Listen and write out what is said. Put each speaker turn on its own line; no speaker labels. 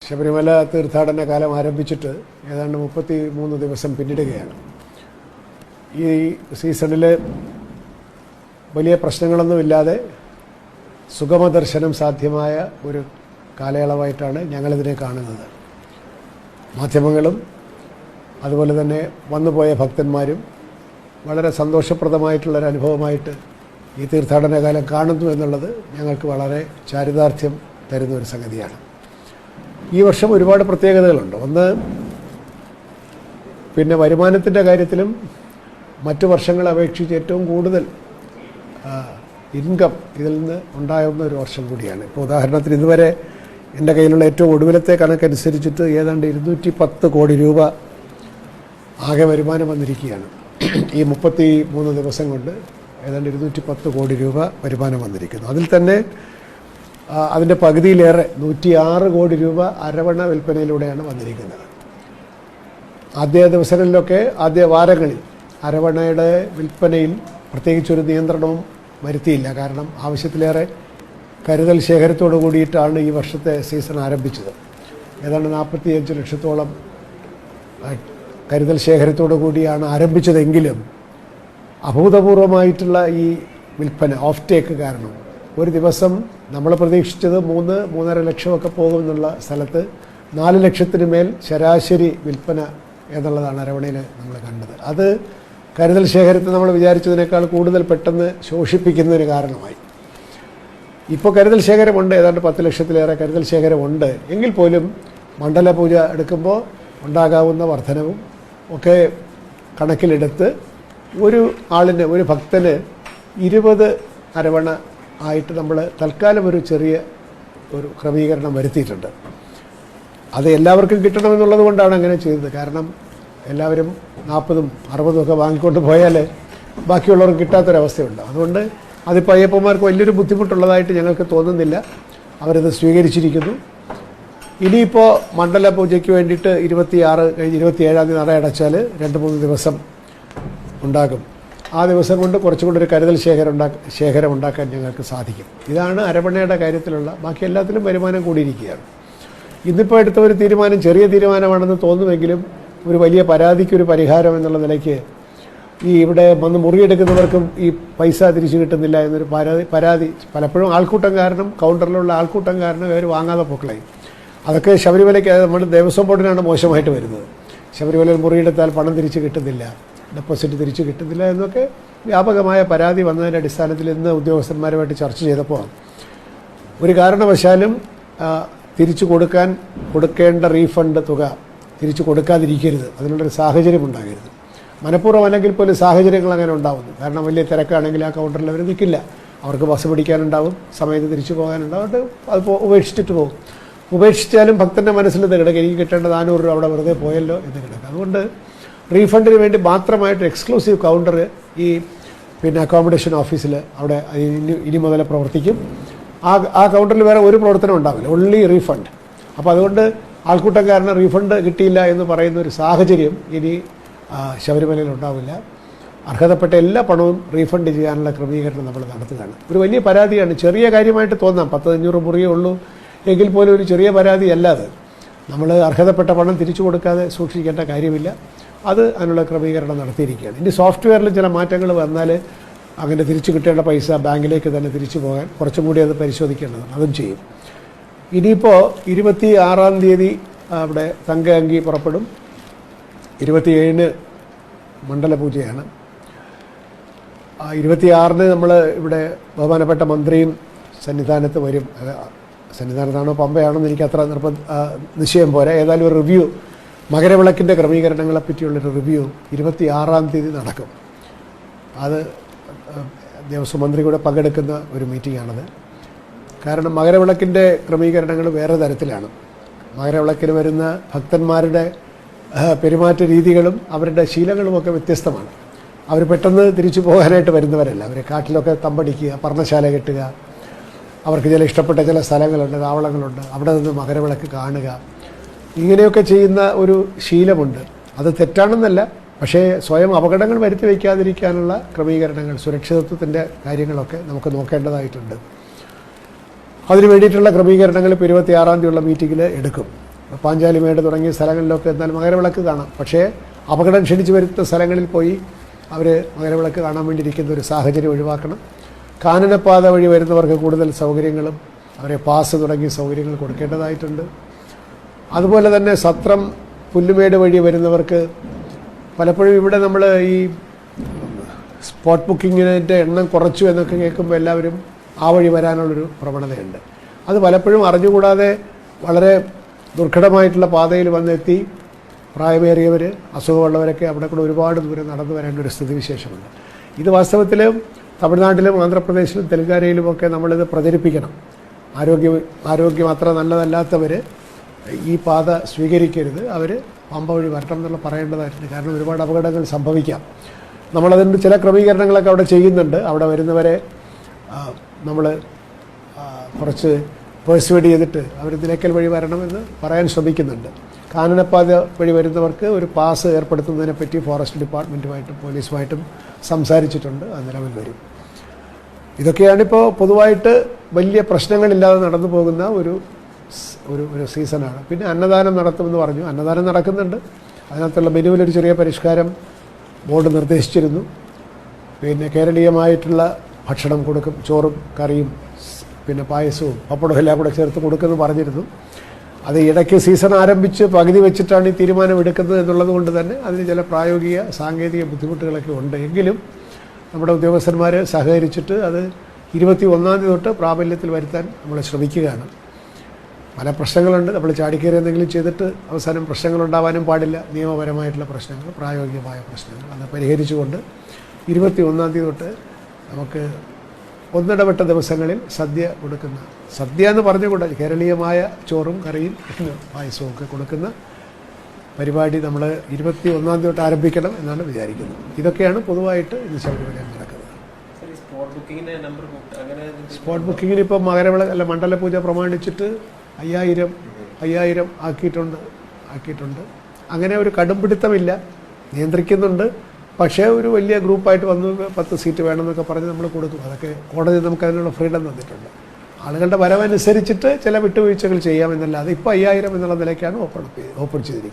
ശബരിമല തീർത്ഥാടന കാലം ആരംഭിച്ചിട്ട് ഏതാണ്ട് 33 ദിവസം പിന്നിടുകയാണ്. ഈ സീസണിൽ വലിയ പ്രശ്നങ്ങളൊന്നുമില്ലാതെ സുഗമദർശനം സാധ്യമായ ഒരു കാലയളവായിട്ടാണ് ഞങ്ങളിതിനെ കാണുന്നത്. മാധ്യമങ്ങളും അതുപോലെ തന്നെ വന്നുപോയ ഭക്തന്മാരും വളരെ സന്തോഷപ്രദമായിട്ടുള്ളൊരനുഭവമായിട്ട് ഈ തീർത്ഥാടന കാലം കാണുന്നു എന്നുള്ളത് ഞങ്ങൾക്ക് വളരെ ചാരിതാർത്ഥ്യം തരുന്ന ഒരു സംഗതിയാണ്. ഈ വർഷം ഒരുപാട് പ്രത്യേകതകളുണ്ട്. ഒന്ന്, പിന്നെ വരുമാനത്തിൻ്റെ കാര്യത്തിലും മറ്റു വർഷങ്ങളെ അപേക്ഷിച്ച് ഏറ്റവും കൂടുതൽ ഇൻകം ഇതിൽ നിന്ന് ഉണ്ടാകുന്ന ഒരു വർഷം കൂടിയാണ്. ഇപ്പോൾ ഉദാഹരണത്തിന് ഇതുവരെ എൻ്റെ കയ്യിലുള്ള ഏറ്റവും ഒടുവിലത്തെ കണക്കനുസരിച്ചിട്ട് ഏതാണ്ട് 210 കോടി രൂപ ആകെ വരുമാനം വന്നിരിക്കുകയാണ്. ഈ 33 ദിവസം കൊണ്ട് ഏതാണ്ട് 210 കോടി രൂപ വരുമാനം വന്നിരിക്കുന്നു. അതിൽ തന്നെ അതിൻ്റെ പകുതിയിലേറെ 106 കോടി രൂപ അരവണ വിൽപ്പനയിലൂടെയാണ് വന്നിരിക്കുന്നത്. ആദ്യ ദിവസങ്ങളിലൊക്കെ ആദ്യ വാരങ്ങളിൽ അരവണയുടെ വിൽപ്പനയിൽ പ്രത്യേകിച്ചൊരു നിയന്ത്രണവും വരുത്തിയില്ല. കാരണം ആവശ്യത്തിലേറെ കരുതൽ ശേഖരത്തോടു കൂടിയിട്ടാണ് ഈ വർഷത്തെ സീസൺ ആരംഭിച്ചത്. ഏതാണ്ട് 45 ലക്ഷത്തോളം കരുതൽ ശേഖരത്തോടു കൂടിയാണ് ആരംഭിച്ചതെങ്കിലും അഭൂതപൂർവമായിട്ടുള്ള ഈ വിൽപ്പന ഓഫ് ടേക്ക് കാരണം ഒരു ദിവസം നമ്മൾ പ്രതീക്ഷിച്ചത് 3-3.5 ലക്ഷമൊക്കെ പോകുമെന്നുള്ള സ്ഥലത്ത് 4 ലക്ഷത്തിന് മേൽ ശരാശരി വിൽപ്പന എന്നുള്ളതാണ് അരവണയിൽ നമ്മൾ കണ്ടത്. അത് കരുതൽ ശേഖരത്തെ നമ്മൾ വിചാരിച്ചതിനേക്കാൾ കൂടുതൽ പെട്ടെന്ന് ശോഷിപ്പിക്കുന്നതിന് കാരണമായി. ഇപ്പോൾ കരുതൽ ശേഖരമുണ്ട്, ഏതാണ്ട് 10 ലക്ഷത്തിലേറെ കരുതൽ ശേഖരമുണ്ട്. എങ്കിൽ പോലും മണ്ഡലപൂജ എടുക്കുമ്പോൾ ഉണ്ടാകാവുന്ന വർധനവും ഒക്കെ കണക്കിലെടുത്ത് ഒരു ആളിന്, ഒരു ഭക്തന് 20 അരവണ ആയിട്ട് നമ്മൾ തൽക്കാലം ഒരു ചെറിയ ഒരു ക്രമീകരണം വരുത്തിയിട്ടുണ്ട്. അത് എല്ലാവർക്കും കിട്ടണമെന്നുള്ളത് കൊണ്ടാണ് അങ്ങനെ ചെയ്തത്. കാരണം എല്ലാവരും 40-ഉം 60-ഉം ഒക്കെ വാങ്ങിക്കൊണ്ട് പോയാൽ ബാക്കിയുള്ളവർക്ക് കിട്ടാത്തൊരവസ്ഥയുണ്ട്. അതുകൊണ്ട് അതിപ്പോൾ അയ്യപ്പന്മാർക്ക് വലിയൊരു ബുദ്ധിമുട്ടുള്ളതായിട്ട് ഞങ്ങൾക്ക് തോന്നുന്നില്ല. അവരത് സ്വീകരിച്ചിരിക്കുന്നു. ഇനിയിപ്പോൾ മണ്ഡല പൂജയ്ക്ക് വേണ്ടിയിട്ട് 26 കഴിഞ്ഞ് 27-ാം തീയതി നട അടച്ചാൽ 2-3 ദിവസം ഉണ്ടാകും. ആ ദിവസം കൊണ്ട് കുറച്ചുകൂടി ഒരു കരുതൽ ശേഖരം ഉണ്ടാക്കാൻ ഞങ്ങൾക്ക് സാധിക്കും. ഇതാണ് അരവണയുടെ കാര്യത്തിലുള്ള. ബാക്കി എല്ലാത്തിലും വരുമാനം കൂടിയിരിക്കുകയാണ്. ഇന്നിപ്പോൾ എടുത്ത ഒരു തീരുമാനം ചെറിയ തീരുമാനമാണെന്ന് തോന്നുമെങ്കിലും ഒരു വലിയ പരാതിക്കൊരു പരിഹാരം എന്നുള്ള നിലയ്ക്ക് ഈ ഇവിടെ വന്ന് മുറിയെടുക്കുന്നവർക്കും ഈ പൈസ തിരിച്ചു കിട്ടുന്നില്ല എന്നൊരു പരാതി പലപ്പോഴും ആൾക്കൂട്ടം കാരണം, കൗണ്ടറിലുള്ള ആൾക്കൂട്ടം കാരണം അവർ വാങ്ങാതെ പൊക്കളയും. അതൊക്കെ ശബരിമലയ്ക്ക് നമ്മുടെ ദേവസ്വം ബോർഡിനാണ് മോശമായിട്ട് വരുന്നത്. ശബരിമലയിൽ മുറിയെടുത്താൽ പണം തിരിച്ചു കിട്ടുന്നില്ല, ഡെപ്പോസിറ്റ് തിരിച്ചു കിട്ടുന്നില്ല എന്നൊക്കെ വ്യാപകമായ പരാതി വന്നതിൻ്റെ അടിസ്ഥാനത്തിൽ ഇന്ന് ഉദ്യോഗസ്ഥന്മാരുമായിട്ട് ചർച്ച ചെയ്തപ്പോൾ ഒരു കാരണവശാലും തിരിച്ചു കൊടുക്കേണ്ട റീഫണ്ട് തുക തിരിച്ചു കൊടുക്കാതിരിക്കരുത്, അതിനുള്ളൊരു സാഹചര്യം ഉണ്ടാകരുത്. മനഃപൂർവ്വം അല്ലെങ്കിൽ പോലും സാഹചര്യങ്ങൾ അങ്ങനെ ഉണ്ടാവുന്നു. കാരണം വലിയ തിരക്കാണെങ്കിൽ ആ കൗണ്ടറിൽ അവർ നിൽക്കില്ല, അവർക്ക് ബസ് പിടിക്കാനുണ്ടാവും, സമയത്ത് തിരിച്ചു പോകാനുണ്ടാവും, അത് ഉപേക്ഷിച്ചിട്ട് പോകും. ഉപേക്ഷിച്ചാലും ഭക്തൻ്റെ മനസ്സിൽ കിടക്കുക, എനിക്ക് കിട്ടേണ്ട 400 രൂപ അവിടെ വെറുതെ പോയല്ലോ എന്ന് കിടക്കുക. അതുകൊണ്ട് റീഫണ്ടിന് വേണ്ടി മാത്രമായിട്ട് എക്സ്ക്ലൂസീവ് കൗണ്ടർ ഈ അക്കോമഡേഷൻ ഓഫീസിൽ അവിടെ ഇനി മുതൽ പ്രവർത്തിക്കും. ആ കൗണ്ടറിൽ വേറെ ഒരു പ്രവർത്തനം ഉണ്ടാവില്ല, ഓൺലി റീഫണ്ട്. അപ്പോൾ അതുകൊണ്ട് ആൾക്കൂട്ടക്കാരന് റീഫണ്ട് കിട്ടിയില്ല എന്ന് പറയുന്ന ഒരു സാഹചര്യം ഇനി ശബരിമലയിൽ ഉണ്ടാവില്ല. അർഹതപ്പെട്ട എല്ലാ പണവും റീഫണ്ട് ചെയ്യാനുള്ള ക്രമീകരണം നമ്മൾ നടത്തുകയാണ്. ഒരു വലിയ പരാതിയാണ്, ചെറിയ കാര്യമായിട്ട് തോന്നാം, 10-500 മുറിയേ ഉള്ളൂ എങ്കിൽ പോലും ഒരു ചെറിയ പരാതി അല്ലാതെ നമ്മൾ അർഹതപ്പെട്ട പണം തിരിച്ചു കൊടുക്കാതെ സൂക്ഷിക്കേണ്ട കാര്യമില്ല. അതിനുള്ള ക്രമീകരണം നടത്തിയിരിക്കുകയാണ്. ഇനി സോഫ്റ്റ്വെയറിൽ ചില മാറ്റങ്ങൾ വന്നാൽ അങ്ങനെ തിരിച്ചു കിട്ടേണ്ട പൈസ ബാങ്കിലേക്ക് തന്നെ തിരിച്ചു പോകാൻ കുറച്ചും കൂടി അത് പരിശോധിക്കേണ്ടതാണ്, അതും ചെയ്യും. ഇനിയിപ്പോൾ 26-ാം തീയതി അവിടെ തങ്ക അങ്കി പുറപ്പെടും. 27-ന് മണ്ഡലപൂജയാണ്. 26-ന് നമ്മൾ ഇവിടെ ബഹുമാനപ്പെട്ട മന്ത്രിയും സന്നിധാനത്ത് വരും. സന്നിധാനത്താണോ പമ്പയാണോന്ന് എനിക്ക് അത്ര നിശ്ചയം പോരാ. ഏതായാലും ഒരു റിവ്യൂ, മകരവിളക്കിൻ്റെ ക്രമീകരണങ്ങളെ പറ്റിയുള്ളൊരു റിവ്യൂ 26-ാം തീയതി നടക്കും. അത് ദേവസ്വം മന്ത്രി കൂടെ പങ്കെടുക്കുന്ന ഒരു മീറ്റിംഗാണത്. കാരണം മകരവിളക്കിൻ്റെ ക്രമീകരണങ്ങൾ വേറെ തരത്തിലാണ്. മകരവിളക്കിന് വരുന്ന ഭക്തന്മാരുടെ പെരുമാറ്റ രീതികളും അവരുടെ ശീലങ്ങളുമൊക്കെ വ്യത്യസ്തമാണ്. അവർ പെട്ടെന്ന് തിരിച്ചു പോകാനായിട്ട് വരുന്നവരല്ല. അവർ കാട്ടിലൊക്കെ തമ്പടിക്കുക, പർണശാല കെട്ടുക, അവർക്ക് ചില ഇഷ്ടപ്പെട്ട ചില സ്ഥലങ്ങളുണ്ട്, താവളങ്ങളുണ്ട്, അവിടെ നിന്ന് മകരവിളക്ക് കാണുക, ഇങ്ങനെയൊക്കെ ചെയ്യുന്ന ഒരു ശീലമുണ്ട്. അത് തെറ്റാണെന്നല്ല, പക്ഷേ സ്വയം അപകടങ്ങൾ വരുത്തി വയ്ക്കാതിരിക്കാനുള്ള ക്രമീകരണങ്ങൾ, സുരക്ഷിതത്വത്തിൻ്റെ കാര്യങ്ങളൊക്കെ നമുക്ക് നോക്കേണ്ടതായിട്ടുണ്ട്. അതിന് വേണ്ടിയിട്ടുള്ള ക്രമീകരണങ്ങൾ ഇപ്പോൾ 26-ാം തീയതിയുള്ള മീറ്റിങ്ങിൽ എടുക്കും. പാഞ്ചാലിമേട് തുടങ്ങിയ സ്ഥലങ്ങളിലൊക്കെ എന്നാൽ മകരവിളക്ക് കാണാം. പക്ഷേ അപകടം ക്ഷണിച്ചു വരുത്തുന്ന സ്ഥലങ്ങളിൽ പോയി അവർ മകരവിളക്ക് കാണാൻ വേണ്ടിയിരിക്കുന്ന ഒരു സാഹചര്യം ഒഴിവാക്കണം. കാനനപ്പാത വഴി വരുന്നവർക്ക് കൂടുതൽ സൗകര്യങ്ങളും അവരെ പാസ് തുടങ്ങിയ സൗകര്യങ്ങൾ കൊടുക്കേണ്ടതായിട്ടുണ്ട്. അതുപോലെ തന്നെ സത്രം പുല്ലുമേട് വഴി വരുന്നവർക്ക് പലപ്പോഴും ഇവിടെ നമ്മൾ ഈ സ്പോട്ട് ബുക്കിങ്ങിൻ്റെ എണ്ണം കുറച്ചു എന്നൊക്കെ കേൾക്കുമ്പോൾ എല്ലാവരും ആ വഴി വരാനുള്ളൊരു പ്രവണതയുണ്ട്. അത് പലപ്പോഴും അറിഞ്ഞുകൂടാതെ വളരെ ദുർഘടമായിട്ടുള്ള പാതയിൽ വന്നെത്തി പ്രായമേറിയവർ അസുഖമുള്ളവരൊക്കെ അവിടെ കൂടെ ഒരുപാട് ദൂരം നടന്നു വരേണ്ട ഒരു സ്ഥിതിവിശേഷമുണ്ട്. ഇത് വാസ്തവത്തിൽ തമിഴ്നാട്ടിലും ആന്ധ്രാപ്രദേശിലും തെലുങ്കാനയിലുമൊക്കെ നമ്മളിത് പ്രചരിപ്പിക്കണം. ആരോഗ്യം അത്ര നല്ലതല്ലാത്തവർ ഈ പാത സ്വീകരിക്കരുത്, അവർ പമ്പ വഴി വരണം എന്നുള്ള പറയേണ്ടതായിട്ടുണ്ട്. കാരണം ഒരുപാട് അപകടങ്ങൾ സംഭവിക്കാം. നമ്മളതിൻ്റെ ചില ക്രമീകരണങ്ങളൊക്കെ അവിടെ ചെയ്യുന്നുണ്ട്. അവിടെ വരുന്നവരെ നമ്മൾ കുറച്ച് പേഴ്സ്വേഡ് ചെയ്തിട്ട് അവർ നിലയ്ക്കൽ വഴി വരണമെന്ന് പറയാൻ ശ്രമിക്കുന്നുണ്ട്. കാനനപ്പാത വഴി വരുന്നവർക്ക് ഒരു പാസ് ഏർപ്പെടുത്തുന്നതിനെപ്പറ്റി ഫോറസ്റ്റ് ഡിപ്പാർട്ട്മെൻറ്റുമായിട്ടും പോലീസുമായിട്ടും സംസാരിച്ചിട്ടുണ്ട്. അത് നിലവിൽ വരും. ഇതൊക്കെയാണിപ്പോൾ പൊതുവായിട്ട് വലിയ പ്രശ്നങ്ങളില്ലാതെ നടന്നു പോകുന്ന ഒരു സീസണാണ്. പിന്നെ അന്നദാനം നടത്തുമെന്ന് പറഞ്ഞു. അന്നദാനം നടക്കുന്നുണ്ട്. അതിനകത്തുള്ള മെനുവിലൊരു ചെറിയ പരിഷ്കാരം ബോർഡ് നിർദ്ദേശിച്ചിരുന്നു. പിന്നെ കേരളീയമായിട്ടുള്ള ഭക്ഷണം കൊടുക്കും, ചോറും കറിയും പിന്നെ പായസവും പപ്പടവും എല്ലാം കൂടെ ചേർത്ത് കൊടുക്കുമെന്ന് പറഞ്ഞിരുന്നു. അത് ഇടയ്ക്ക് സീസൺ ആരംഭിച്ച് പകുതി വെച്ചിട്ടാണ് ഈ തീരുമാനം എടുക്കുന്നത് എന്നുള്ളത് കൊണ്ട് തന്നെ അതിന് ചില പ്രായോഗിക സാങ്കേതിക ബുദ്ധിമുട്ടുകളൊക്കെ ഉണ്ട്. എങ്കിലും നമ്മുടെ ഉദ്യോഗസ്ഥന്മാർ സഹകരിച്ചിട്ട് അത് 21-ാം തീയതി തൊട്ട് പ്രാബല്യത്തിൽ വരുത്താൻ നമ്മൾ ശ്രമിക്കുകയാണ്. പല പ്രശ്നങ്ങളുണ്ട്. നമ്മൾ ചാടിക്കയറി എന്തെങ്കിലും ചെയ്തിട്ട് അവസാനം പ്രശ്നങ്ങളുണ്ടാവാനും പാടില്ല. നിയമപരമായിട്ടുള്ള പ്രശ്നങ്ങൾ, പ്രായോഗികമായ പ്രശ്നങ്ങൾ അത് പരിഹരിച്ചുകൊണ്ട് 21-ാം തീയതി തൊട്ട് നമുക്ക് ഒന്നിടവിട്ട ദിവസങ്ങളിൽ സദ്യ കൊടുക്കുന്ന, സദ്യ എന്ന് പറഞ്ഞുകൊണ്ട് കേരളീയമായ ചോറും കറിയും പായസവും ഒക്കെ കൊടുക്കുന്ന പരിപാടി നമ്മൾ 21-ാം തീയതി തൊട്ട് ആരംഭിക്കണം എന്നാണ് വിചാരിക്കുന്നത്. ഇതൊക്കെയാണ് പൊതുവായിട്ട് ഇന്ന് ശബരിമലയിൽ നടക്കുന്നത്. സ്പോട്ട് ബുക്കിങ്ങിന് ഇപ്പം മണ്ഡലപൂജ പ്രമാണിച്ചിട്ട് 5000 ആക്കിയിട്ടുണ്ട്. അങ്ങനെ ഒരു കടുംപിടുത്തമില്ല, നിയന്ത്രിക്കുന്നുണ്ട്. പക്ഷേ ഒരു വലിയ ഗ്രൂപ്പായിട്ട് വന്ന് 10 സീറ്റ് വേണമെന്നൊക്കെ പറഞ്ഞ് നമ്മൾ കൊടുക്കും. അതൊക്കെ കോടതി നമുക്ക് അതിനുള്ള ഫ്രീഡം തന്നിട്ടുണ്ട്. ആളുകളുടെ വരവനുസരിച്ചിട്ട് ചില വിട്ടുവീഴ്ചകൾ ചെയ്യാമെന്നല്ലാതെ ഇപ്പോൾ 5000 എന്നുള്ള നിലയ്ക്കാണ് ഓപ്പൺ ചെയ്തിരിക്കുന്നത്.